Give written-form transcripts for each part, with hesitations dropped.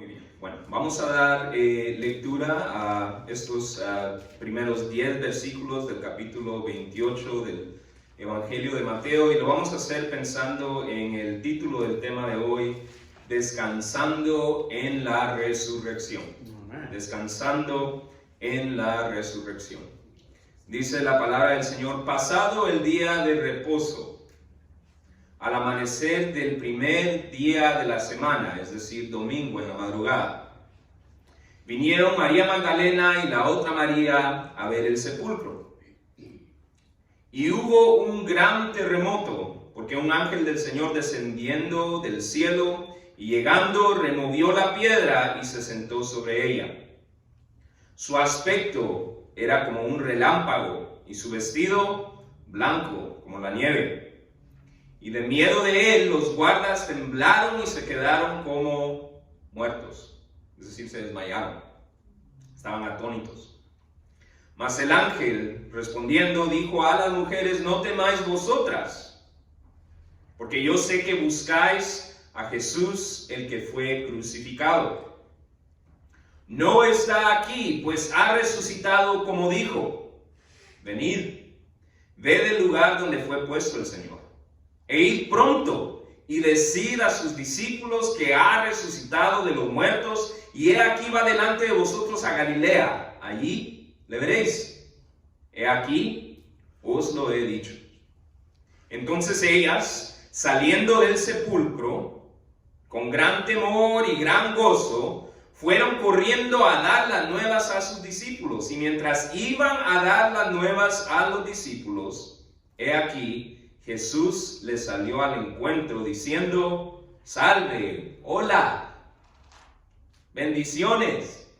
Muy bien. Bueno, vamos a dar lectura a estos primeros 10 versículos del capítulo 28 del Evangelio de Mateo, y lo vamos a hacer pensando en el título del tema de hoy: Descansando en la resurrección. Descansando en la resurrección. Dice la palabra del Señor: pasado el día de reposo, al amanecer del primer día de la semana, es decir, domingo en la madrugada, vinieron María Magdalena y la otra María a ver el sepulcro. Y hubo un gran terremoto, porque un ángel del Señor, descendiendo del cielo y llegando, removió la piedra y se sentó sobre ella. Su aspecto era como un relámpago y su vestido blanco como la nieve. Y de miedo de él, los guardas temblaron y se quedaron como muertos, es decir, se desmayaron, estaban atónitos. Mas el ángel, respondiendo, dijo a las mujeres: no temáis vosotras, porque yo sé que buscáis a Jesús, el que fue crucificado. No está aquí, pues ha resucitado como dijo. Venid, ved el lugar donde fue puesto el Señor, e id pronto y decid a sus discípulos que ha resucitado de los muertos, y he aquí va delante de vosotros a Galilea, allí le veréis. He aquí, os lo he dicho. Entonces ellas, saliendo del sepulcro, con gran temor y gran gozo, fueron corriendo a dar las nuevas a sus discípulos. Y mientras iban a dar las nuevas a los discípulos, he aquí, Jesús les salió al encuentro diciendo: salve, hola, bendiciones.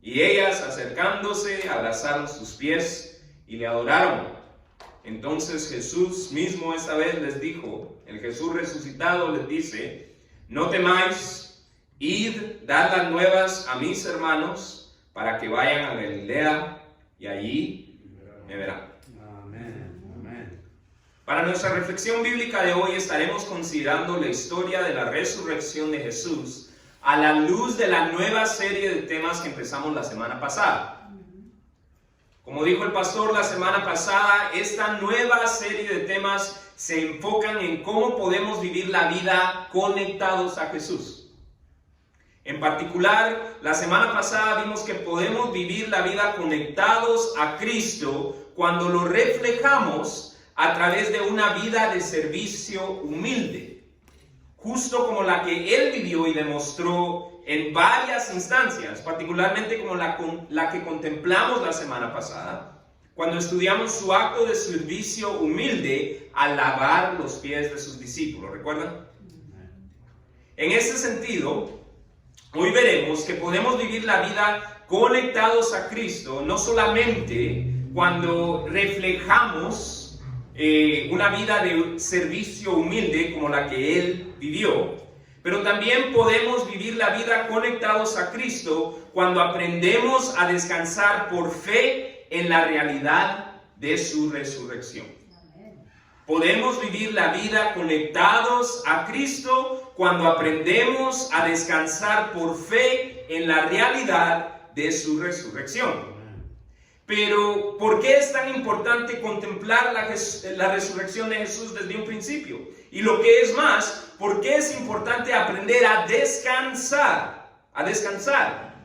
Y ellas, acercándose, abrazaron sus pies y le adoraron. Entonces Jesús mismo esta vez les dijo, el Jesús resucitado les dice: no temáis, id, dad las nuevas a mis hermanos, para que vayan a Galilea, y allí me verán. Amén. Para nuestra reflexión bíblica de hoy estaremos considerando la historia de la resurrección de Jesús a la luz de la nueva serie de temas que empezamos la semana pasada. Como dijo el pastor la semana pasada, esta nueva serie de temas se enfocan en cómo podemos vivir la vida conectados a Jesús. En particular, la semana pasada vimos que podemos vivir la vida conectados a Cristo cuando lo reflejamos a través de una vida de servicio humilde, justo como la que Él vivió y demostró en varias instancias, particularmente como la que contemplamos la semana pasada, cuando estudiamos su acto de servicio humilde al lavar los pies de sus discípulos. ¿Recuerdan? En ese sentido, hoy veremos que podemos vivir la vida conectados a Cristo, no solamente cuando reflejamos una vida de servicio humilde como la que Él vivió, pero también podemos vivir la vida conectados a Cristo cuando aprendemos a descansar por fe en la realidad de su resurrección. Podemos vivir la vida conectados a Cristo cuando aprendemos a descansar por fe en la realidad de su resurrección. Pero, ¿por qué es tan importante contemplar la resurrección de Jesús desde un principio? Y lo que es más, ¿por qué es importante aprender a descansar? A descansar.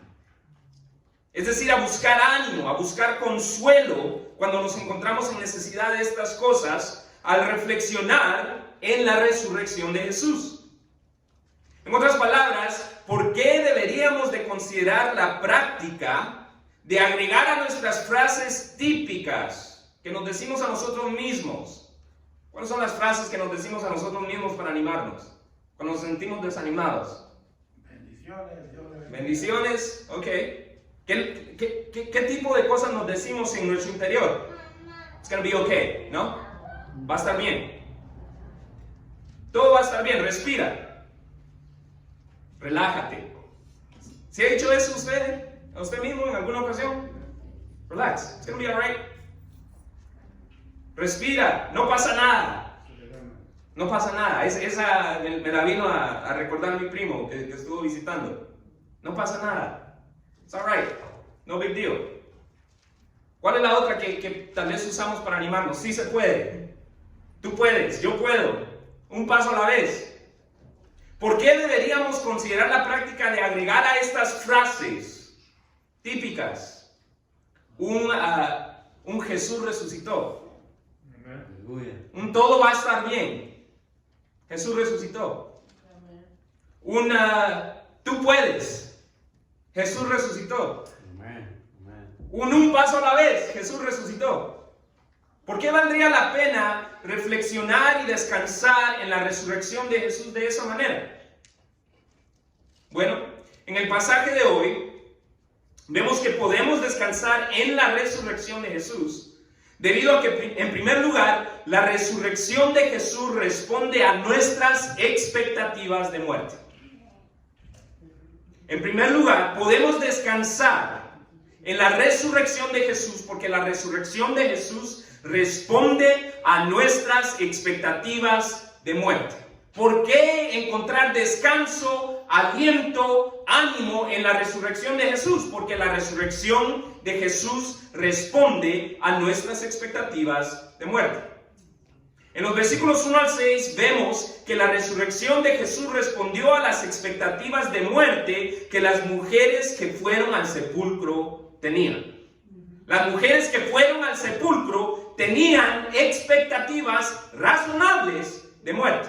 Es decir, a buscar ánimo, a buscar consuelo cuando nos encontramos en necesidad de estas cosas, al reflexionar en la resurrección de Jesús. En otras palabras, ¿por qué deberíamos de considerar la práctica de agregar a nuestras frases típicas que nos decimos a nosotros mismos? ¿Cuáles son las frases que nos decimos a nosotros mismos para animarnos cuando nos sentimos desanimados? Bendiciones, ok. ¿Qué tipo de cosas nos decimos en nuestro interior? It's gonna be okay, ¿no? Va a estar bien. Todo va a estar bien, respira. Relájate. ¿Se ha dicho eso a usted mismo en alguna ocasión? Relax, it's gonna be alright. Respira, no pasa nada. No pasa nada. Esa me la vino a recordar mi primo que estuvo visitando. No pasa nada. It's alright. No big deal. ¿Cuál es la otra que tal vez usamos para animarnos? Sí se puede. Tú puedes, yo puedo. Un paso a la vez. ¿Por qué deberíamos considerar la práctica de agregar a estas frases típicas un Jesús resucitó? Un todo va a estar bien. Jesús resucitó. Tú puedes. Jesús resucitó. Un paso a la vez. Jesús resucitó. ¿Por qué valdría la pena reflexionar y descansar en la resurrección de Jesús de esa manera? Bueno, en el pasaje de hoy vemos que podemos descansar en la resurrección de Jesús, debido a que, en primer lugar, la resurrección de Jesús responde a nuestras expectativas de muerte. En primer lugar, podemos descansar en la resurrección de Jesús porque la resurrección de Jesús responde a nuestras expectativas de muerte. ¿Por qué encontrar descanso, aliento, ánimo en la resurrección de Jesús? Porque la resurrección de Jesús responde a nuestras expectativas de muerte. En los versículos 1 al 6 vemos que la resurrección de Jesús respondió a las expectativas de muerte que las mujeres que fueron al sepulcro tenían. Las mujeres que fueron al sepulcro tenían expectativas razonables de muerte.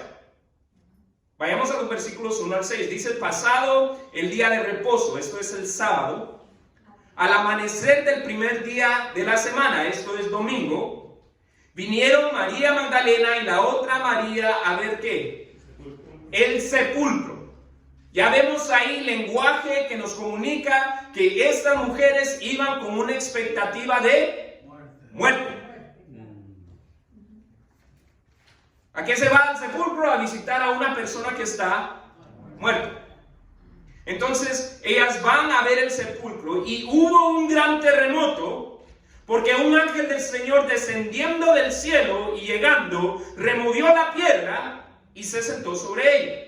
Vayamos a los versículos 1 al 6. Dice: pasado el día de reposo, esto es el sábado, al amanecer del primer día de la semana, esto es domingo, vinieron María Magdalena y la otra María a ver ¿qué? El sepulcro. Ya vemos ahí lenguaje que nos comunica que estas mujeres iban con una expectativa de muerte. ¿A qué se va al sepulcro? A visitar a una persona que está muerta. Entonces, ellas van a ver el sepulcro y hubo un gran terremoto porque un ángel del Señor descendiendo del cielo y llegando, removió la piedra y se sentó sobre ella.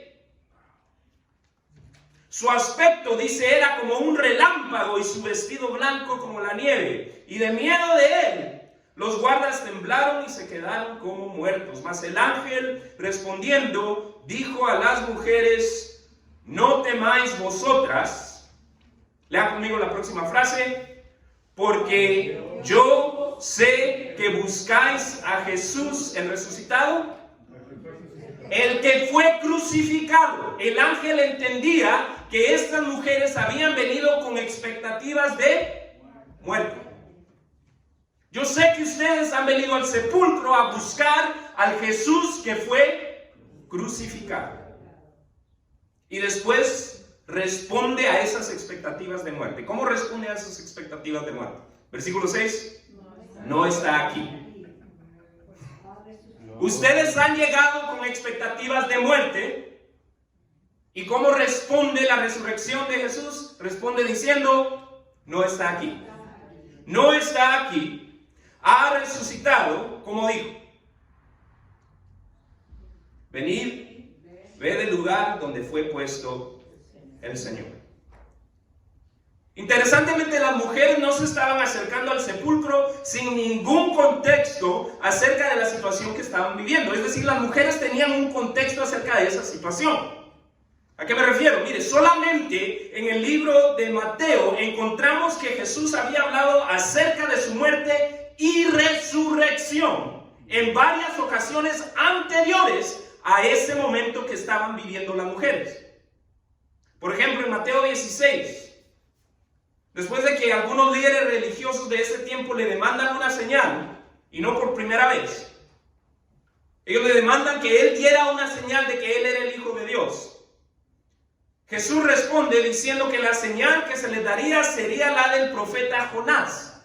Su aspecto, dice, era como un relámpago y su vestido blanco como la nieve. Y de miedo de él, los guardas temblaron y se quedaron como muertos. Mas el ángel, respondiendo, dijo a las mujeres: no temáis vosotras. Lea conmigo la próxima frase. Porque yo sé que buscáis a Jesús el resucitado, el que fue crucificado. El ángel entendía que estas mujeres habían venido con expectativas de muerte. Yo sé que ustedes han venido al sepulcro a buscar al Jesús que fue crucificado. Y después responde a esas expectativas de muerte. ¿Cómo responde a esas expectativas de muerte? Versículo 6. No está aquí. Ustedes han llegado con expectativas de muerte. ¿Y cómo responde la resurrección de Jesús? Responde diciendo: no está aquí. No está aquí. Ha resucitado, como dijo: venid, ved el lugar donde fue puesto el Señor. Interesantemente, las mujeres no se estaban acercando al sepulcro sin ningún contexto acerca de la situación que estaban viviendo. Es decir, las mujeres tenían un contexto acerca de esa situación. ¿A qué me refiero? Mire, solamente en el libro de Mateo encontramos que Jesús había hablado acerca de su muerte y resurrección en varias ocasiones anteriores a ese momento que estaban viviendo las mujeres. Por ejemplo, en Mateo 16, después de que algunos líderes religiosos de ese tiempo le demandan una señal, y no por primera vez, ellos le demandan que él diera una señal de que él era el Hijo de Dios. Jesús responde diciendo que la señal que se les daría sería la del profeta Jonás,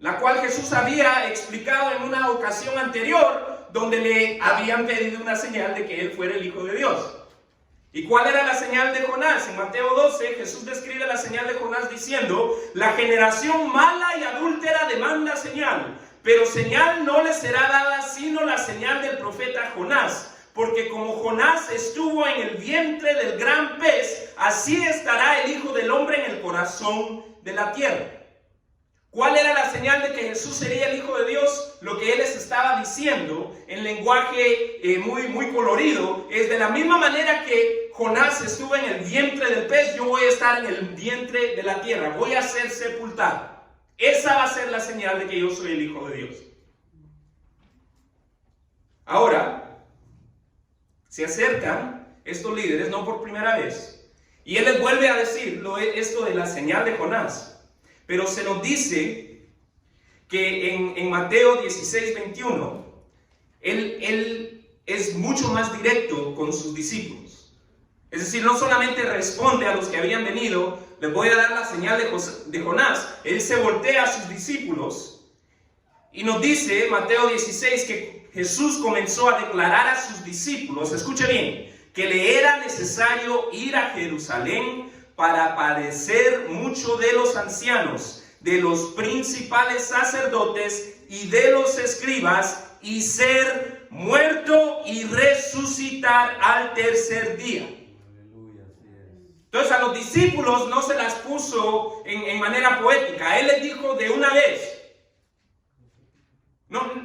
la cual Jesús había explicado en una ocasión anterior, donde le habían pedido una señal de que él fuera el Hijo de Dios. ¿Y cuál era la señal de Jonás? En Mateo 12, Jesús describe la señal de Jonás diciendo: la generación mala y adúltera demanda señal, pero señal no le será dada sino la señal del profeta Jonás, porque como Jonás estuvo en el vientre del gran pez, así estará el Hijo del Hombre en el corazón de la tierra. ¿Cuál era la señal de que Jesús sería el Hijo de Dios? Lo que él les estaba diciendo en lenguaje muy colorido es: de la misma manera que Jonás estuvo en el vientre del pez, yo voy a estar en el vientre de la tierra, voy a ser sepultado. Esa va a ser la señal de que yo soy el Hijo de Dios. Ahora, se acercan estos líderes, no por primera vez, y él les vuelve a decir esto de la señal de Jonás. Pero se nos dice que en Mateo 16, 21, él es mucho más directo con sus discípulos. Es decir, no solamente responde a los que habían venido, les voy a dar la señal de Jonás. Él se voltea a sus discípulos y nos dice, Mateo 16, que Jesús comenzó a declarar a sus discípulos, escuche bien, que le era necesario ir a Jerusalén para padecer mucho de los ancianos, de los principales sacerdotes y de los escribas, y ser muerto y resucitar al tercer día. Entonces a los discípulos no se las puso en manera poética. Él les dijo de una vez.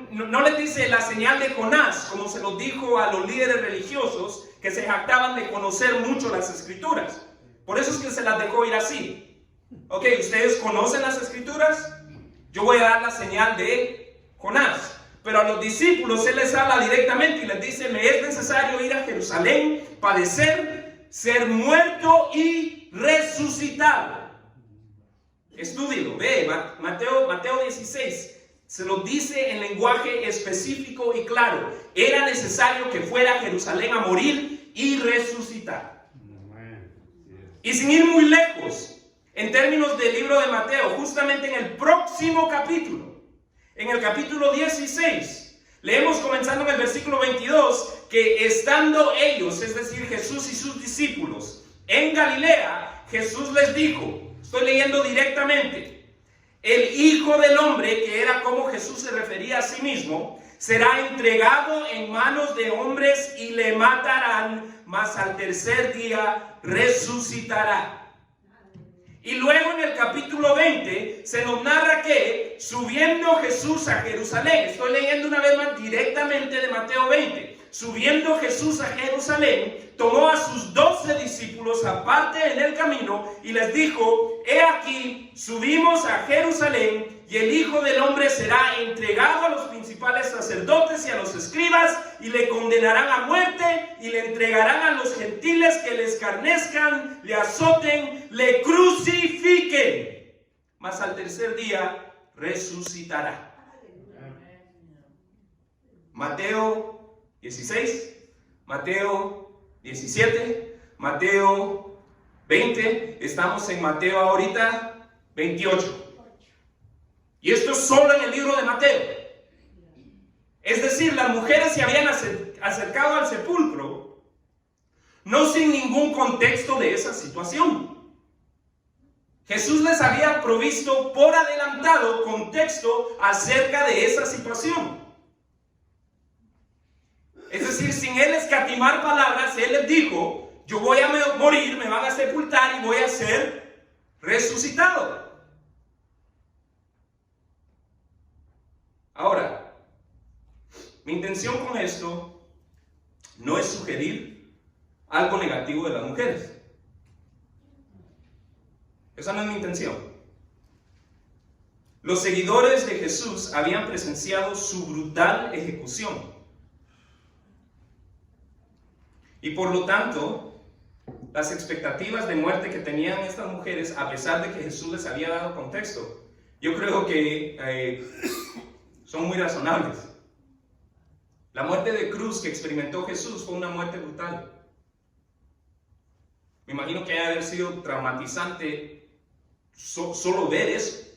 No les dice la señal de Jonás, como se los dijo a los líderes religiosos que se jactaban de conocer mucho las escrituras. Por eso es que se las dejó ir así. Ok, ¿ustedes conocen las escrituras? Yo voy a dar la señal de Jonás. Pero a los discípulos él les habla directamente y les dice: me es necesario ir a Jerusalén, padecer, ser muerto y resucitado. Estúdielo, ve, Mateo 16. Se lo dice en lenguaje específico y claro. Era necesario que fuera a Jerusalén a morir y resucitar. Y sin ir muy lejos, en términos del libro de Mateo, justamente en el próximo capítulo, en el capítulo 16, leemos comenzando en el versículo 22, que estando ellos, es decir, Jesús y sus discípulos, en Galilea, Jesús les dijo, estoy leyendo directamente: el Hijo del Hombre, que era como Jesús se refería a sí mismo, será entregado en manos de hombres y le matarán, mas al tercer día resucitará. Y luego en el capítulo 20 se nos narra que subiendo Jesús a Jerusalén, estoy leyendo una vez más directamente de Mateo 20, subiendo Jesús a Jerusalén, tomó a sus 12 discípulos aparte en el camino y les dijo: he aquí, subimos a Jerusalén, y el Hijo del Hombre será entregado a los principales sacerdotes y a los escribas, y le condenarán a muerte, y le entregarán a los gentiles que le escarnezcan, le azoten, le crucifiquen, mas al tercer día resucitará. Mateo 16, Mateo 17, Mateo 20, estamos en Mateo ahorita 28. Y esto es solo en el libro de Mateo. Es decir, las mujeres se habían acercado al sepulcro no sin ningún contexto de esa situación. Jesús les había provisto por adelantado contexto acerca de esa situación. Es decir, sin él escatimar palabras, él les dijo: yo voy a morir, me van a sepultar y voy a ser resucitado. Ahora, mi intención con esto no es sugerir algo negativo de las mujeres. Esa no es mi intención. Los seguidores de Jesús habían presenciado su brutal ejecución. Y por lo tanto, las expectativas de muerte que tenían estas mujeres, a pesar de que Jesús les había dado contexto, yo creo que son muy razonables. La muerte de cruz que experimentó Jesús fue una muerte brutal. Me imagino que haya sido traumatizante solo ver eso.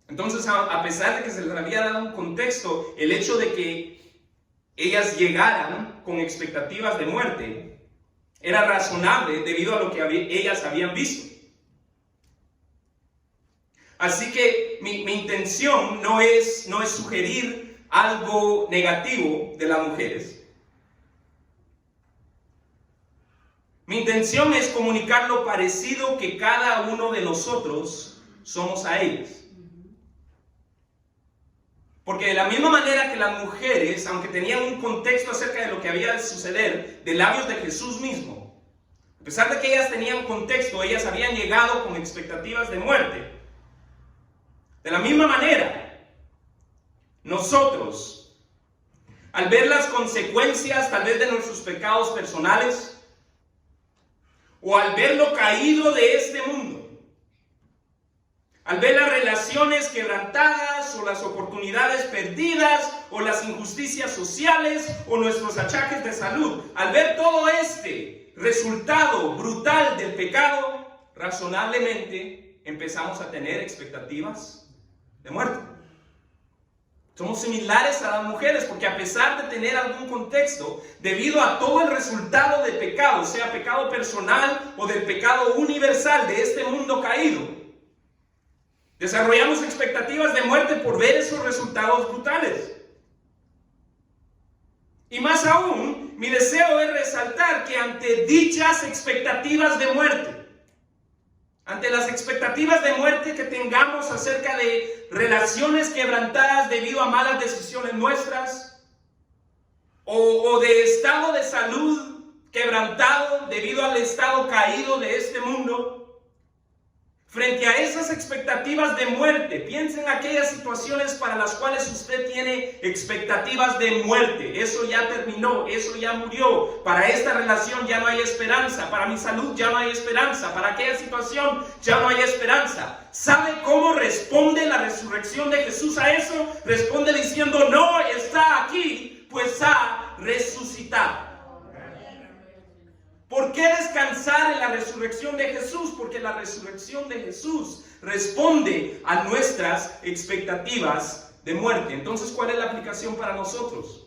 Entonces, a pesar de que se les había dado un contexto, el hecho de que ellas llegaran con expectativas de muerte era razonable debido a lo que ellas habían visto. Así que mi intención no es sugerir algo negativo de las mujeres. Mi intención es comunicar lo parecido que cada uno de nosotros somos a ellas. Porque de la misma manera que las mujeres, aunque tenían un contexto acerca de lo que había de suceder de labios de Jesús mismo, a pesar de que ellas tenían contexto, ellas habían llegado con expectativas de muerte. De la misma manera, nosotros, al ver las consecuencias tal vez de nuestros pecados personales, o al ver lo caído de este mundo, al ver las relaciones quebrantadas o las oportunidades perdidas o las injusticias sociales o nuestros achaques de salud, al ver todo este resultado brutal del pecado, razonablemente empezamos a tener expectativas de muerte. Somos similares a las mujeres porque a pesar de tener algún contexto, debido a todo el resultado del pecado, sea pecado personal o del pecado universal de este mundo caído, desarrollamos expectativas de muerte por ver esos resultados brutales. Y más aún, mi deseo es resaltar que ante dichas expectativas de muerte, ante las expectativas de muerte que tengamos acerca de relaciones quebrantadas debido a malas decisiones nuestras, o de estado de salud quebrantado debido al estado caído de este mundo, frente a esas expectativas de muerte, piensen en aquellas situaciones para las cuales usted tiene expectativas de muerte. Eso ya terminó, eso ya murió. Para esta relación ya no hay esperanza. Para mi salud ya no hay esperanza. Para aquella situación ya no hay esperanza. ¿Sabe cómo responde la resurrección de Jesús a eso? Responde diciendo: no está aquí, pues ha resucitado. ¿Por qué descansar en la resurrección de Jesús? Porque la resurrección de Jesús responde a nuestras expectativas de muerte. Entonces, ¿cuál es la aplicación para nosotros?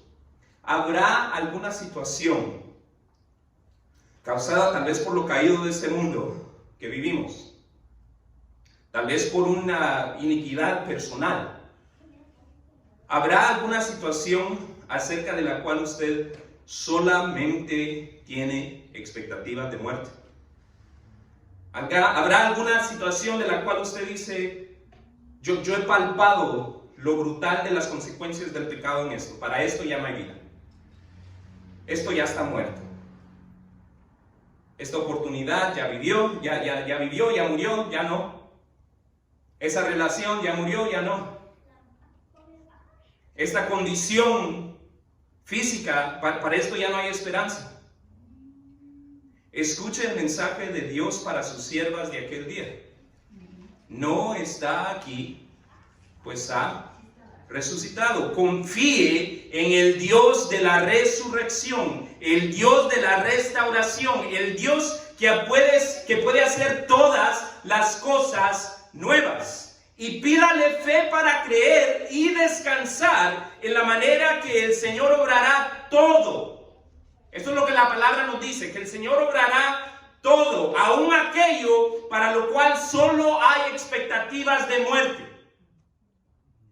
¿Habrá alguna situación causada tal vez por lo caído de este mundo que vivimos? Tal vez por una iniquidad personal. ¿Habrá alguna situación acerca de la cual usted solamente tiene expectativas de muerte? ¿Habrá alguna situación de la cual usted dice: yo he palpado lo brutal de las consecuencias del pecado en esto, para esto ya no hay vida, esto ya está muerto, esta oportunidad ya vivió, ya murió, ya no, esa relación ya murió, ya no, esta condición física, para esto ya no hay esperanza? Escuche el mensaje de Dios para sus siervas de aquel día. No está aquí, pues ha resucitado. Confíe en el Dios de la resurrección, el Dios de la restauración, el Dios que puede hacer todas las cosas nuevas. Y pídale fe para creer y descansar en la manera que el Señor obrará todo. Esto es lo que la palabra nos dice, que el Señor obrará todo, aún aquello para lo cual solo hay expectativas de muerte.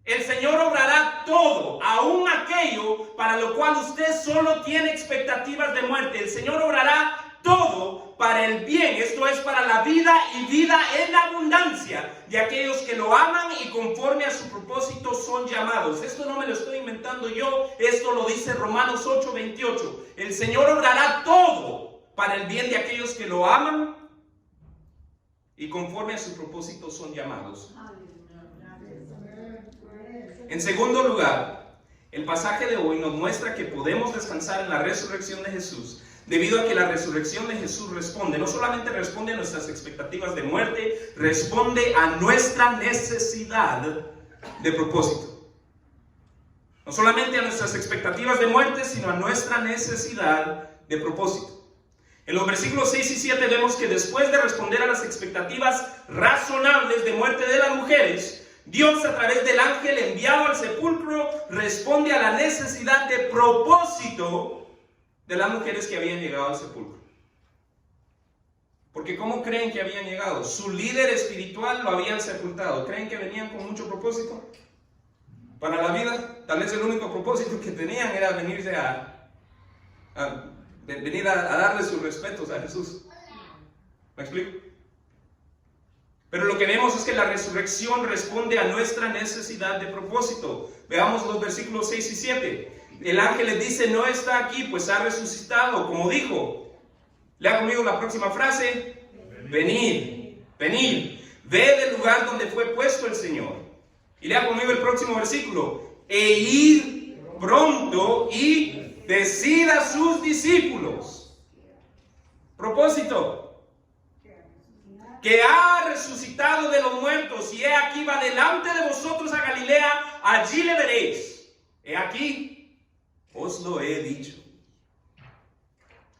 El Señor obrará todo, aún aquello para lo cual usted solo tiene expectativas de muerte. El Señor obrará todo para el bien, esto es para la vida y vida en abundancia de aquellos que lo aman y conforme a su propósito son llamados. Esto no me lo estoy inventando yo, esto lo dice Romanos 8:28. El Señor obrará todo para el bien de aquellos que lo aman y conforme a su propósito son llamados. En segundo lugar, el pasaje de hoy nos muestra que podemos descansar en la resurrección de Jesús, debido a que la resurrección de Jesús no solamente responde a nuestras expectativas de muerte, responde a nuestra necesidad de propósito. No solamente a nuestras expectativas de muerte, sino a nuestra necesidad de propósito. En los versículos 6 y 7 vemos que después de responder a las expectativas razonables de muerte de las mujeres, Dios, a través del ángel enviado al sepulcro, responde a la necesidad de propósito de las mujeres que habían llegado al sepulcro. Porque ¿cómo creen que habían llegado? Su líder espiritual lo habían sepultado. ¿Creen que venían con mucho propósito para la vida? Tal vez el único propósito que tenían era venir a darle sus respetos a Jesús. ¿Me explico? Pero lo que vemos es que la resurrección responde a nuestra necesidad de propósito. Veamos los versículos 6 y 7. El ángel les dice, no está aquí, pues ha resucitado, como dijo. Lea conmigo la próxima frase. Venid, venid, ve del lugar donde fue puesto el Señor. Y lea conmigo el próximo versículo. E id pronto y decid a sus discípulos. Propósito. Que ha resucitado de los muertos, y he aquí va delante de vosotros a Galilea, allí le veréis. He aquí, os lo he dicho.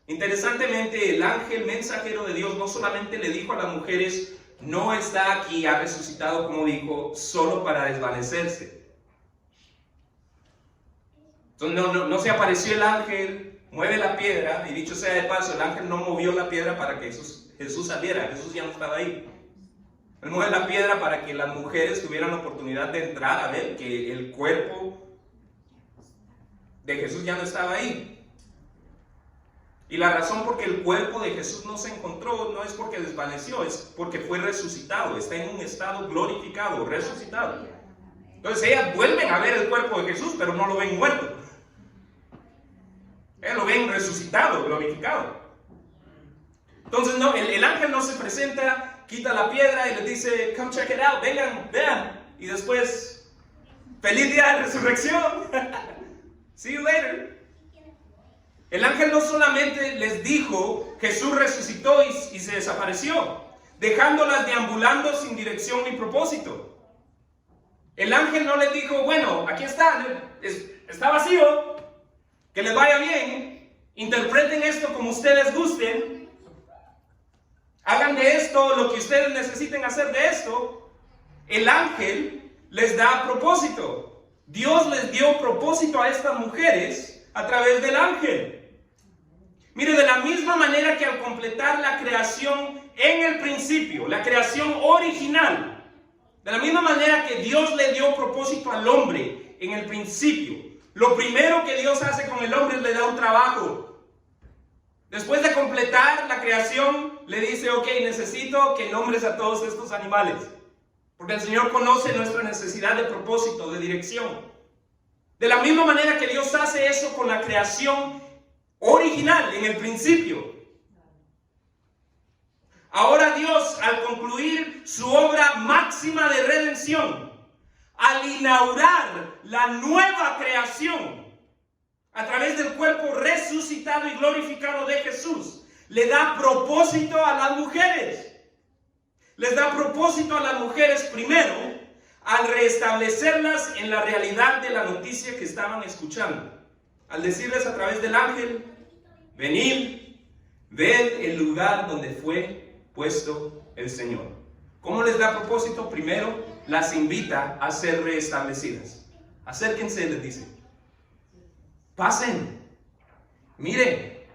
Interesantemente, el ángel mensajero de Dios no solamente le dijo a las mujeres, no está aquí, ha resucitado como dijo, solo para desvanecerse. Entonces no se apareció el ángel, mueve la piedra, y dicho sea de paso, el ángel no movió la piedra para que Jesús saliera, Jesús ya no estaba ahí. Él mueve la piedra para que las mujeres tuvieran la oportunidad de entrar a ver que el cuerpo de Jesús ya no estaba ahí. Y la razón por que el cuerpo de Jesús no se encontró no es porque desvaneció, es porque fue resucitado, está en un estado glorificado, resucitado. Entonces ellas vuelven a ver el cuerpo de Jesús, pero no lo ven muerto. Ellas lo ven resucitado, glorificado. Entonces no, el ángel no se presenta, quita la piedra y les dice, come check it out, vengan, vean. Y después, feliz día de resurrección. See you later. El ángel no solamente les dijo, Jesús resucitó y se desapareció, dejándolas deambulando sin dirección ni propósito. El ángel no les dijo, bueno, aquí está vacío, que les vaya bien, interpreten esto como ustedes gusten, hagan de esto lo que ustedes necesiten hacer de esto. El ángel les da propósito. Dios les dio propósito a estas mujeres a través del ángel. Mire, de la misma manera que al completar la creación en el principio, la creación original, de la misma manera que Dios le dio propósito al hombre en el principio, lo primero que Dios hace con el hombre es le da un trabajo. Después de completar la creación, le dice, ok, necesito que nombres a todos estos animales, porque el Señor conoce nuestra necesidad de propósito, de dirección. De la misma manera que Dios hace eso con la creación original, en el principio. Ahora Dios, al concluir su obra máxima de redención, al inaugurar la nueva creación a través del cuerpo resucitado y glorificado de Jesús, le da propósito a las mujeres. Les da propósito a las mujeres primero al restablecerlas en la realidad de la noticia que estaban escuchando. Al decirles a través del ángel, venid, ved el lugar donde fue puesto el Señor. ¿Cómo les da propósito? Primero, las invita a ser reestablecidas. Acérquense, les dice. Pasen, miren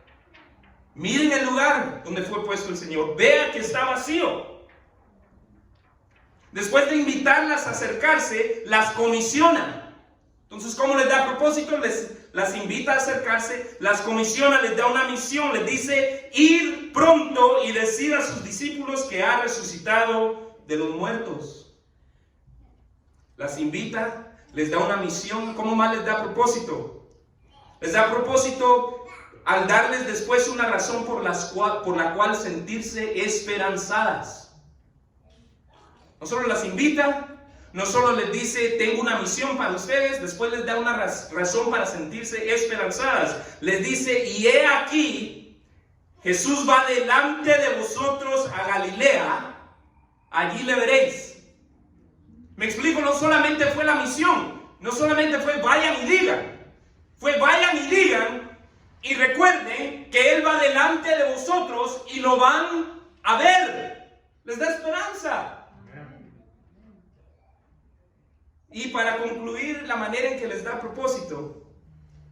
el lugar donde fue puesto el Señor. Vean que está vacío. Después de invitarlas a acercarse, las comisiona. Entonces, ¿cómo les da propósito? Las invita a acercarse, las comisiona, les da una misión, les dice, ir pronto y decir a sus discípulos que ha resucitado de los muertos. Las invita, les da una misión. ¿Cómo más les da propósito? Les da propósito al darles después una razón por la cual sentirse esperanzadas. No solo las invita, no solo les dice, tengo una misión para ustedes, después les da una razón para sentirse esperanzadas. Les dice, y he aquí, Jesús va delante de vosotros a Galilea, allí le veréis. Me explico, no solamente fue la misión, no solamente fue vayan y digan, fue vayan y digan, y recuerden que Él va delante de vosotros y lo van a ver. Les da esperanza. Y para concluir, la manera en que les da propósito,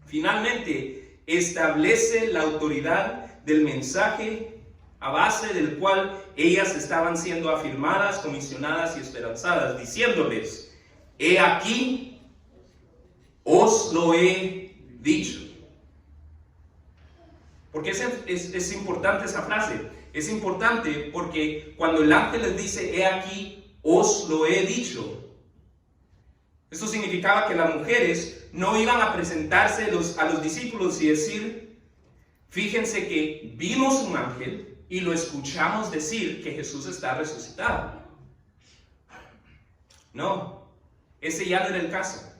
finalmente establece la autoridad del mensaje a base del cual ellas estaban siendo afirmadas, comisionadas y esperanzadas, diciéndoles: he aquí, os lo he dicho. ¿Por qué es importante esa frase? Es importante porque cuando el ángel les dice: he aquí, os lo he dicho, esto significaba que las mujeres no iban a presentarse a los discípulos y decir: fíjense que vimos un ángel y lo escuchamos decir que Jesús está resucitado. No, ese ya no era el caso.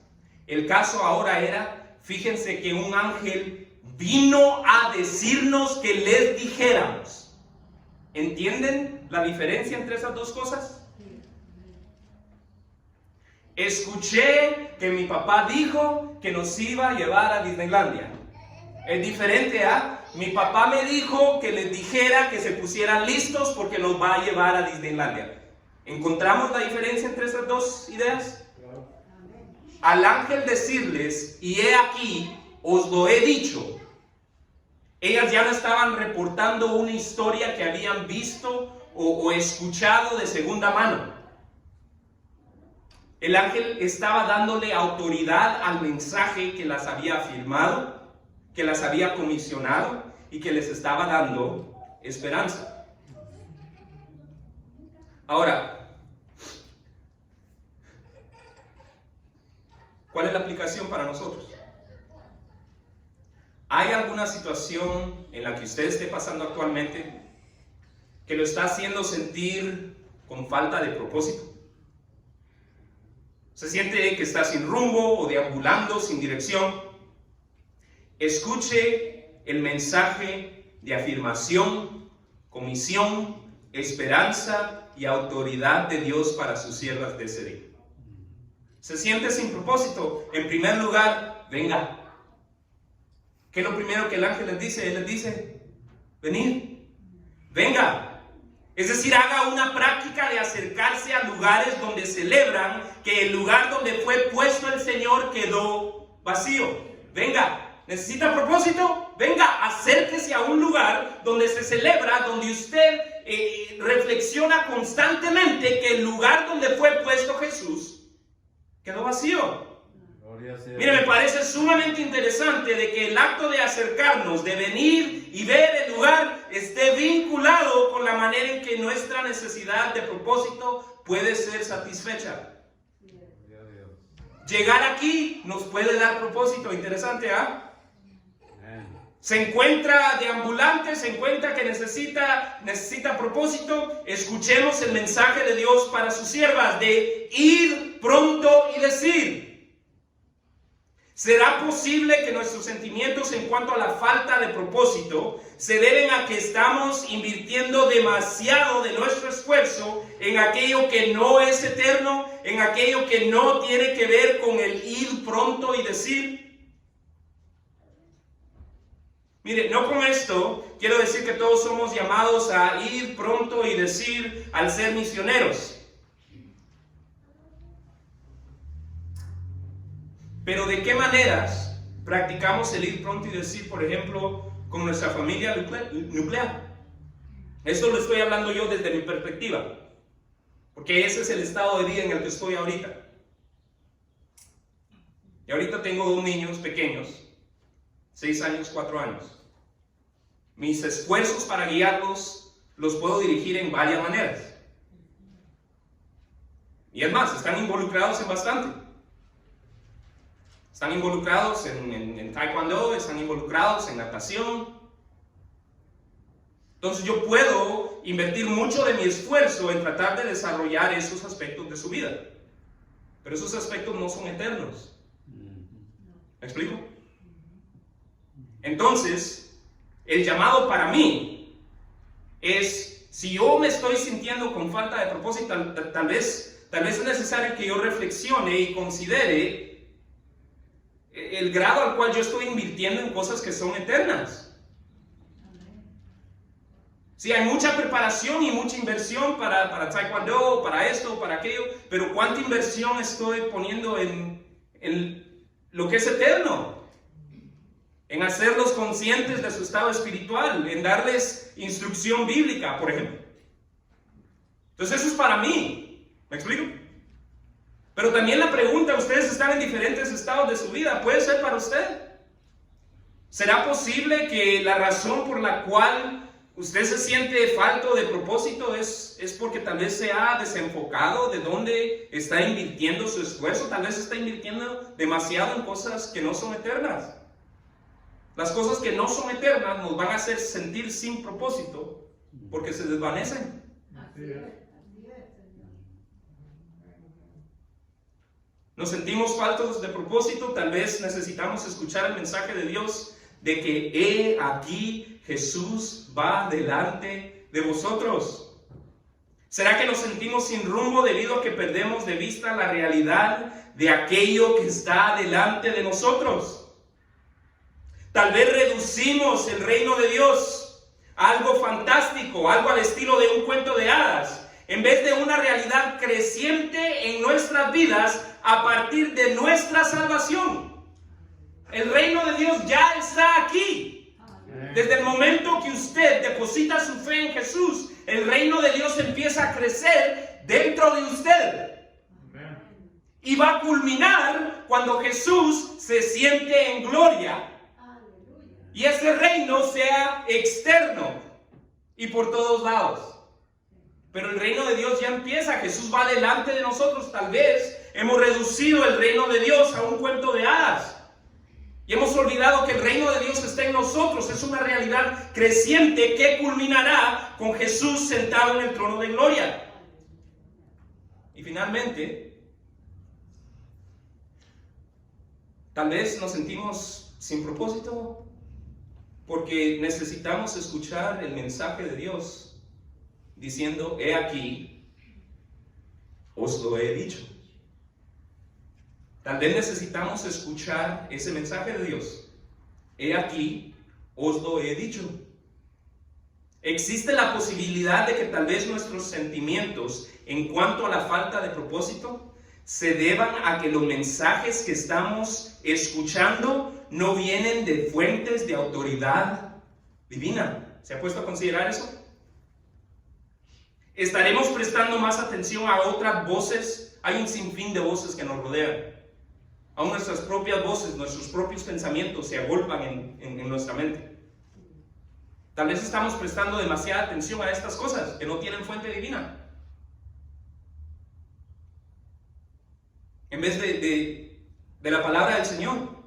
El caso ahora era: fíjense que un ángel vino a decirnos que les dijéramos. ¿Entienden la diferencia entre esas dos cosas? Escuché que mi papá dijo que nos iba a llevar a Disneylandia. Es diferente a: mi papá me dijo que les dijera que se pusieran listos porque nos va a llevar a Disneylandia. ¿Encontramos la diferencia entre esas dos ideas? Al ángel decirles: y he aquí, os lo he dicho, ellas ya no estaban reportando una historia que habían visto o escuchado de segunda mano. El ángel estaba dándole autoridad al mensaje que las había afirmado, que las había comisionado y que les estaba dando esperanza. Ahora, ¿cuál es la aplicación para nosotros? ¿Hay alguna situación en la que usted esté pasando actualmente que lo está haciendo sentir con falta de propósito? ¿Se siente que está sin rumbo o deambulando sin dirección? Escuche el mensaje de afirmación, comisión, esperanza y autoridad de Dios para sus siervas de ese día. ¿Se siente sin propósito? En primer lugar, venga. ¿Qué es lo primero que el ángel les dice? Él les dice: venid, venga. Es decir, haga una práctica de acercarse a lugares donde celebran que el lugar donde fue puesto el Señor quedó vacío. Venga, ¿necesita propósito? Venga, acérquese a un lugar donde se celebra, donde usted reflexiona constantemente que el lugar donde fue puesto Jesús quedó vacío. Mire, me parece sumamente interesante de que el acto de acercarnos, de venir y ver el lugar, esté vinculado con la manera en que nuestra necesidad de propósito puede ser satisfecha. Llegar aquí nos puede dar propósito. Interesante, ¿ah? Se encuentra deambulante, se encuentra que necesita propósito. Escuchemos el mensaje de Dios para sus siervas de ir pronto y decir. ¿Será posible que nuestros sentimientos en cuanto a la falta de propósito se deben a que estamos invirtiendo demasiado de nuestro esfuerzo en aquello que no es eterno, en aquello que no tiene que ver con el ir pronto y decir? Mire, no con esto quiero decir que todos somos llamados a ir pronto y decir al ser misioneros. Pero ¿de qué maneras practicamos el ir pronto y decir, por ejemplo, con nuestra familia nuclear? Esto lo estoy hablando yo desde mi perspectiva, porque ese es el estado de vida en el que estoy ahorita. Y ahorita tengo 2 niños pequeños, 6 años, 4 años. Mis esfuerzos para guiarlos los puedo dirigir en varias maneras. Y es más, están involucrados en bastante. Están involucrados en taekwondo, están involucrados en natación. Entonces yo puedo invertir mucho de mi esfuerzo en tratar de desarrollar esos aspectos de su vida. Pero esos aspectos no son eternos. ¿Me explico? Entonces, el llamado para mí es, si yo me estoy sintiendo con falta de propósito, tal vez es necesario que yo reflexione y considere el grado al cual yo estoy invirtiendo en cosas que son eternas. Sí, hay mucha preparación y mucha inversión para taekwondo, para esto, para aquello, pero ¿cuánta inversión estoy poniendo en lo que es eterno? en hacerlos conscientes de su estado espiritual, en darles instrucción bíblica, por ejemplo. Entonces eso es para mí, ¿me explico? Pero también la pregunta, ustedes están en diferentes estados de su vida, ¿puede ser para usted? ¿Será posible que la razón por la cual usted se siente falto de propósito es porque tal vez se ha desenfocado de dónde está invirtiendo su esfuerzo? Tal vez está invirtiendo demasiado en cosas que no son eternas. Las cosas que no son eternas nos van a hacer sentir sin propósito porque se desvanecen. Nos sentimos faltos de propósito, tal vez necesitamos escuchar el mensaje de Dios de que he aquí Jesús va delante de vosotros. ¿Será que nos sentimos sin rumbo debido a que perdemos de vista la realidad de aquello que está delante de nosotros? Tal vez reducimos el reino de Dios a algo fantástico, algo al estilo de un cuento de hadas, en vez de una realidad creciente en nuestras vidas a partir de nuestra salvación. El reino de Dios ya está aquí. Desde el momento que usted deposita su fe en Jesús, el reino de Dios empieza a crecer dentro de usted. Y va a culminar cuando Jesús se siente en gloria. Y ese reino sea externo y por todos lados. Pero el reino de Dios ya empieza. Jesús va delante de nosotros. Tal vez hemos reducido el reino de Dios a un cuento de hadas. Y hemos olvidado que el reino de Dios está en nosotros. Es una realidad creciente que culminará con Jesús sentado en el trono de gloria. Y finalmente, tal vez nos sentimos sin propósito porque necesitamos escuchar el mensaje de Dios diciendo, he aquí, os lo he dicho. Tal vez necesitamos escuchar ese mensaje de Dios. He aquí, os lo he dicho. Existe la posibilidad de que tal vez nuestros sentimientos en cuanto a la falta de propósito se deban a que los mensajes que estamos escuchando no vienen de fuentes de autoridad divina. ¿Se ha puesto a considerar eso? ¿Estaremos prestando más atención a otras voces? Hay un sinfín de voces que nos rodean. Aún nuestras propias voces, nuestros propios pensamientos se agolpan en nuestra mente. Tal vez estamos prestando demasiada atención a estas cosas que no tienen fuente divina. En vez de la palabra del Señor.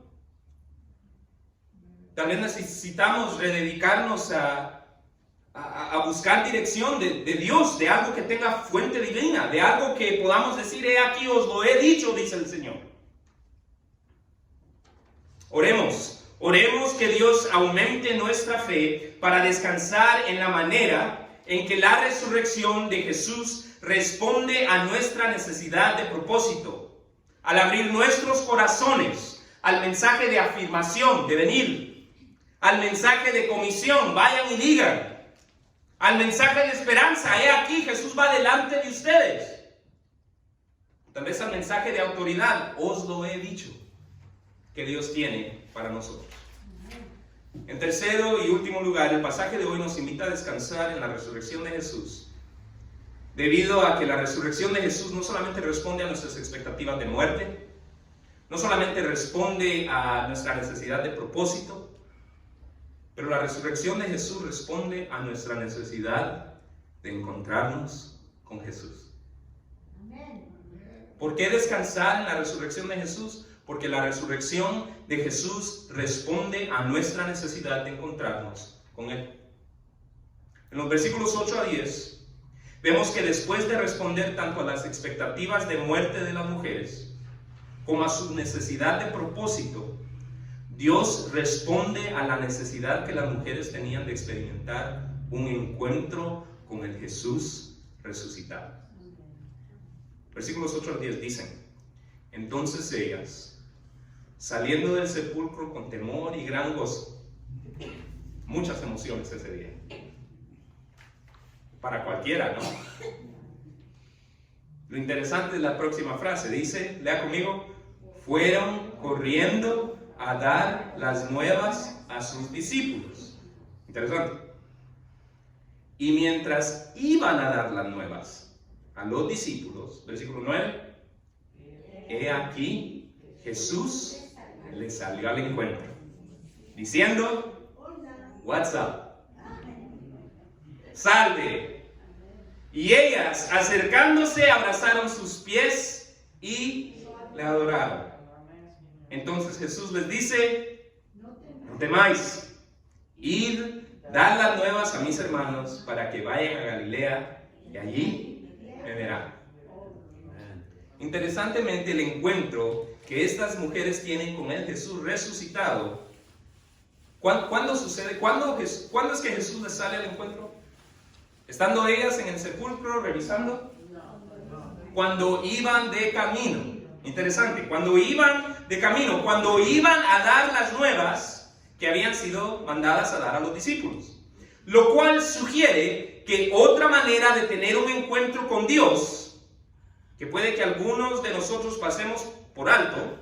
Tal vez necesitamos rededicarnos a buscar dirección de Dios, de algo que tenga fuente divina, de algo que podamos decir, he aquí os lo he dicho, dice el Señor. Oremos que Dios aumente nuestra fe para descansar en la manera en que la resurrección de Jesús responde a nuestra necesidad de propósito, al abrir nuestros corazones al mensaje de afirmación, de venir, al mensaje de comisión, vayan y digan, al mensaje de esperanza, he aquí Jesús va delante de ustedes, tal vez al mensaje de autoridad, os lo he dicho, que Dios tiene para nosotros. En tercero y último lugar, el pasaje de hoy nos invita a descansar en la resurrección de Jesús, debido a que la resurrección de Jesús no solamente responde a nuestras expectativas de muerte, no solamente responde a nuestra necesidad de propósito, pero la resurrección de Jesús responde a nuestra necesidad de encontrarnos con Jesús. ¿Por qué descansar en la resurrección de Jesús? Porque la resurrección de Jesús responde a nuestra necesidad de encontrarnos con Él. En los versículos 8 a 10, vemos que después de responder tanto a las expectativas de muerte de las mujeres, como a su necesidad de propósito, Dios responde a la necesidad que las mujeres tenían de experimentar un encuentro con el Jesús resucitado. Versículos 8 al 10 dicen, entonces ellas, saliendo del sepulcro con temor y gran gozo, muchas emociones ese día, para cualquiera, ¿no? Lo interesante es la próxima frase, dice, lea conmigo, fueron corriendo a dar las nuevas a sus discípulos. Interesante. Y mientras iban a dar las nuevas a los discípulos, versículo 9, he aquí Jesús les salió al encuentro, diciendo, "What's up? Salve". Y ellas, acercándose, abrazaron sus pies y le adoraron. Entonces Jesús les dice, "No temáis, id, dad las nuevas a mis hermanos para que vayan a Galilea y allí me verán". Interesantemente, el encuentro que estas mujeres tienen con el Jesús resucitado, ¿cuándo sucede? ¿Cuándo es que Jesús les sale al encuentro? ¿Estando ellas en el sepulcro revisando? Cuando iban de camino. Interesante, cuando iban de camino, cuando iban a dar las nuevas que habían sido mandadas a dar a los discípulos. Lo cual sugiere que otra manera de tener un encuentro con Dios, que puede que algunos de nosotros pasemos por alto,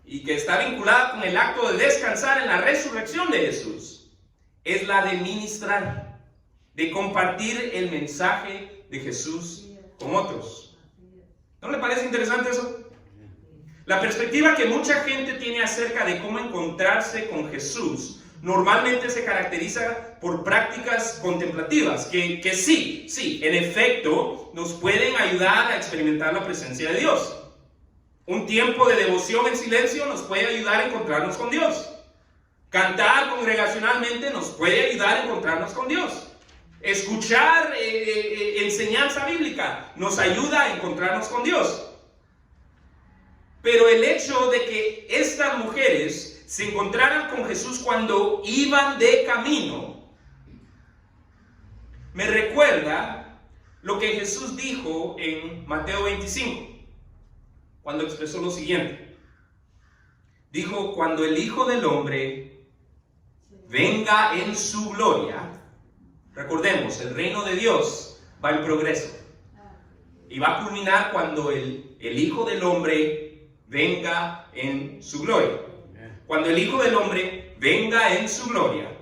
y que está vinculada con el acto de descansar en la resurrección de Jesús, es la de ministrar, de compartir el mensaje de Jesús con otros. ¿No le parece interesante eso? La perspectiva que mucha gente tiene acerca de cómo encontrarse con Jesús normalmente se caracteriza por prácticas contemplativas, que sí, en efecto, nos pueden ayudar a experimentar la presencia de Dios. Un tiempo de devoción en silencio nos puede ayudar a encontrarnos con Dios. Cantar congregacionalmente nos puede ayudar a encontrarnos con Dios. Escuchar enseñanza bíblica nos ayuda a encontrarnos con Dios. Pero el hecho de que estas mujeres se encontraran con Jesús cuando iban de camino, me recuerda lo que Jesús dijo en Mateo 25, cuando expresó lo siguiente. Dijo, cuando el Hijo del Hombre venga en su gloria, recordemos, el reino de Dios va en progreso y va a culminar cuando el Hijo del Hombre venga en su gloria. Cuando el Hijo del Hombre venga en su gloria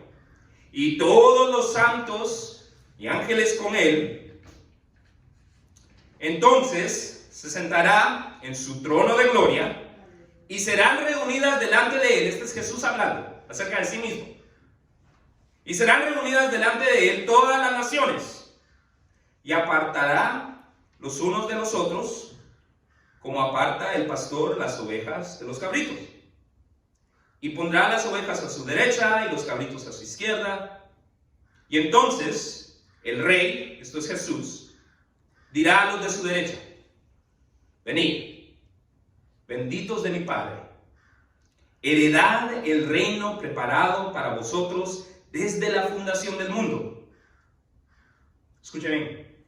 y todos los santos y ángeles con él, entonces se sentará en su trono de gloria y serán reunidas delante de él. Este es Jesús hablando acerca de sí mismo. Y serán reunidas delante de él todas las naciones y apartará los unos de los otros, como aparta el pastor las ovejas de los cabritos. Y pondrá las ovejas a su derecha y los cabritos a su izquierda. Y entonces el rey, esto es Jesús, dirá a los de su derecha, venid, benditos de mi Padre, heredad el reino preparado para vosotros desde la fundación del mundo. Escuchen bien,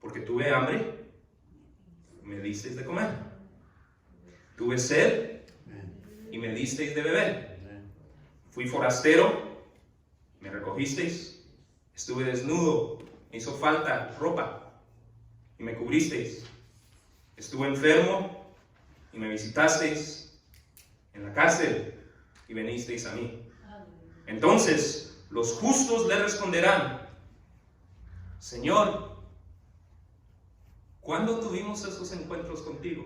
porque tuve hambre, me disteis de comer. Tuve sed y me disteis de beber. Fui forastero, me recogisteis. Estuve desnudo, me hizo falta ropa y me cubristeis. Estuve enfermo y me visitasteis. En la cárcel y venisteis a mí. Entonces los justos le responderán, Señor, ¿cuándo tuvimos esos encuentros contigo?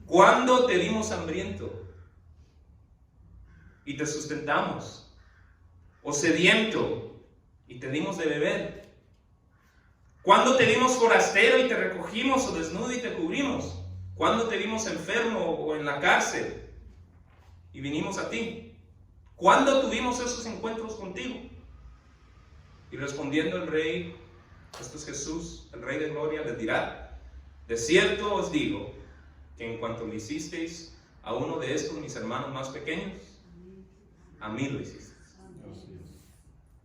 ¿Cuándo te vimos hambriento y te sustentamos? ¿O sediento y te dimos de beber? ¿Cuándo te vimos forastero y te recogimos? ¿O desnudo y te cubrimos? ¿Cuándo te vimos enfermo o en la cárcel y vinimos a ti? ¿Cuándo tuvimos esos encuentros contigo? Y respondiendo el rey, esto es Jesús, el Rey de Gloria, les dirá, de cierto os digo, que en cuanto le hicisteis a uno de estos mis hermanos más pequeños, a mí lo hicisteis.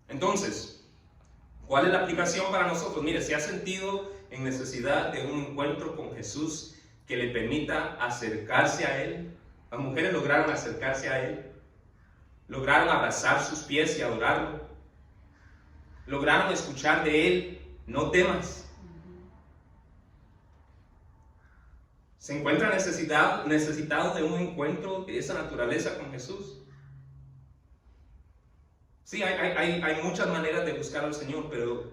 Entonces, ¿cuál es la aplicación para nosotros? Mire, si ha sentido en necesidad de un encuentro con Jesús que le permita acercarse a Él, las mujeres lograron acercarse a Él, lograron abrazar sus pies y adorarlo, lograron escuchar de Él, no temas. ¿Se encuentra necesitado de un encuentro de esa naturaleza con Jesús? Sí, hay muchas maneras de buscar al Señor, pero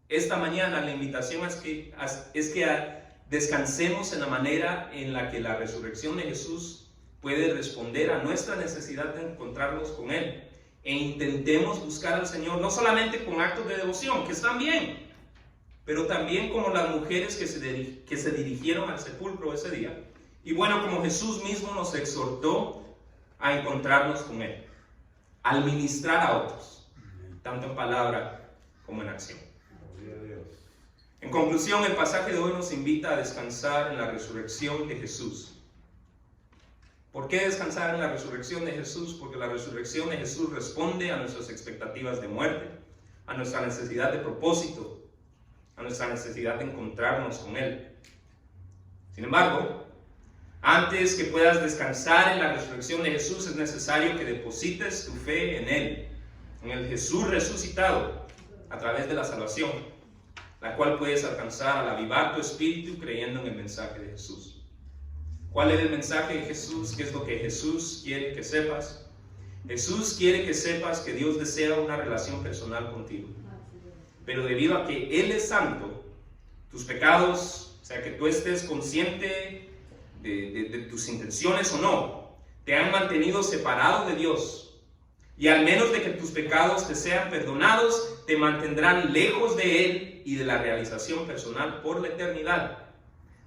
esta mañana la invitación es que descansemos en la manera en la que la resurrección de Jesús puede responder a nuestra necesidad de encontrarnos con Él. E intentemos buscar al Señor, no solamente con actos de devoción, que están bien, pero también como las mujeres que se dirigieron al sepulcro ese día. Y bueno, como Jesús mismo nos exhortó a encontrarnos con Él, al ministrar a otros, tanto en palabra como en acción. En conclusión, el pasaje de hoy nos invita a descansar en la resurrección de Jesús. ¿Por qué descansar en la resurrección de Jesús? Porque la resurrección de Jesús responde a nuestras expectativas de muerte, a nuestra necesidad de propósito, a nuestra necesidad de encontrarnos con Él. Sin embargo, antes que puedas descansar en la resurrección de Jesús, es necesario que deposites tu fe en Él, en el Jesús resucitado, a través de la salvación, la cual puedes alcanzar al avivar tu espíritu creyendo en el mensaje de Jesús. ¿Cuál es el mensaje de Jesús? ¿Qué es lo que Jesús quiere que sepas? Jesús quiere que sepas que Dios desea una relación personal contigo. Pero debido a que Él es santo, tus pecados, o sea, que tú estés consciente de tus intenciones o no, te han mantenido separado de Dios. Y al menos de que tus pecados te sean perdonados, te mantendrán lejos de Él y de la realización personal por la eternidad.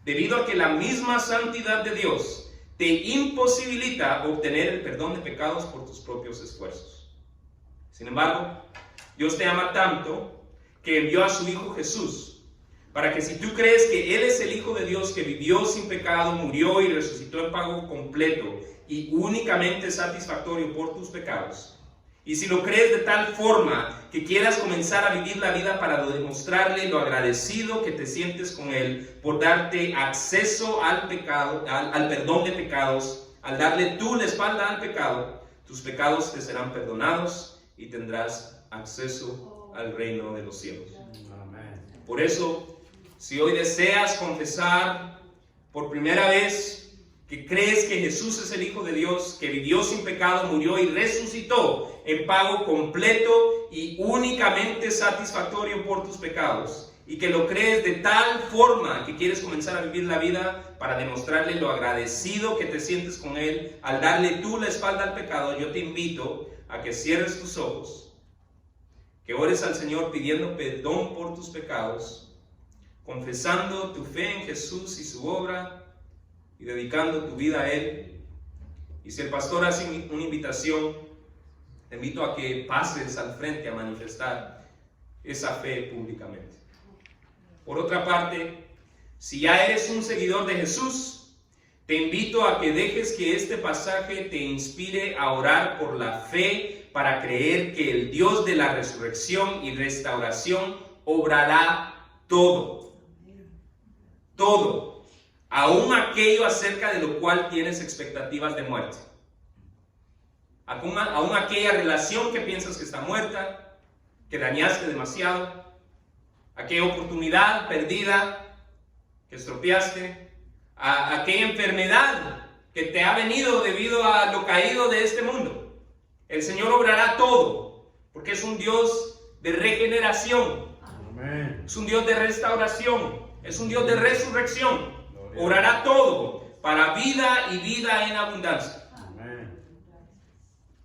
Debido a que la misma santidad de Dios te imposibilita obtener el perdón de pecados por tus propios esfuerzos. Sin embargo, Dios te ama tanto que envió a su Hijo Jesús, para que si tú crees que Él es el Hijo de Dios que vivió sin pecado, murió y resucitó en pago completo y únicamente satisfactorio por tus pecados, y si lo crees de tal forma que quieras comenzar a vivir la vida para demostrarle lo agradecido que te sientes con Él por darte acceso al pecado, al perdón de pecados, al darle tú la espalda al pecado, tus pecados te serán perdonados y tendrás acceso al reino de los cielos. Por eso, si hoy deseas confesar por primera vez que crees que Jesús es el Hijo de Dios, que vivió sin pecado, murió y resucitó en pago completo y únicamente satisfactorio por tus pecados, y que lo crees de tal forma que quieres comenzar a vivir la vida para demostrarle lo agradecido que te sientes con Él al darle tú la espalda al pecado, yo te invito a que cierres tus ojos, que ores al Señor pidiendo perdón por tus pecados, confesando tu fe en Jesús y su obra, y dedicando tu vida a Él. Y si el pastor hace una invitación, te invito a que pases al frente a manifestar esa fe públicamente. Por otra parte, si ya eres un seguidor de Jesús, te invito a que dejes que este pasaje te inspire a orar por la fe para creer que el Dios de la resurrección y restauración obrará todo. Todo. Aún aquello acerca de lo cual tienes expectativas de muerte. Aún aquella relación que piensas que está muerta, que dañaste demasiado, aquella oportunidad perdida que estropeaste, aquella enfermedad que te ha venido debido a lo caído de este mundo. El Señor obrará todo, porque es un Dios de regeneración. Amén. Es un Dios de restauración, es un Dios de resurrección. Obrará todo para vida y vida en abundancia. Amén.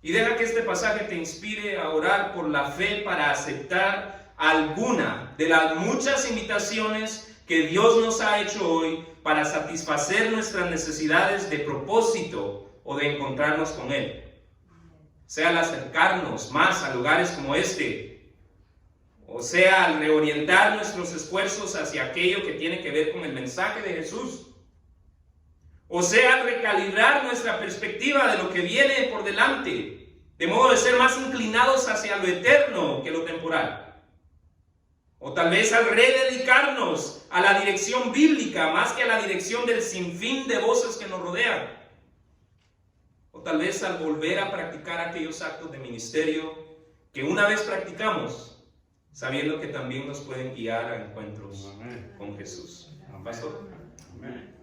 Y deja que este pasaje te inspire a orar por la fe para aceptar alguna de las muchas invitaciones que Dios nos ha hecho hoy para satisfacer nuestras necesidades de propósito o de encontrarnos con Él. Sea al acercarnos más a lugares como este, o sea al reorientar nuestros esfuerzos hacia aquello que tiene que ver con el mensaje de Jesús, o sea al recalibrar nuestra perspectiva de lo que viene por delante, de modo de ser más inclinados hacia lo eterno que lo temporal, o tal vez al rededicarnos a la dirección bíblica más que a la dirección del sinfín de voces que nos rodean, o tal vez al volver a practicar aquellos actos de ministerio que una vez practicamos, sabiendo que también nos pueden guiar a encuentros con Jesús. Pastor. Amén.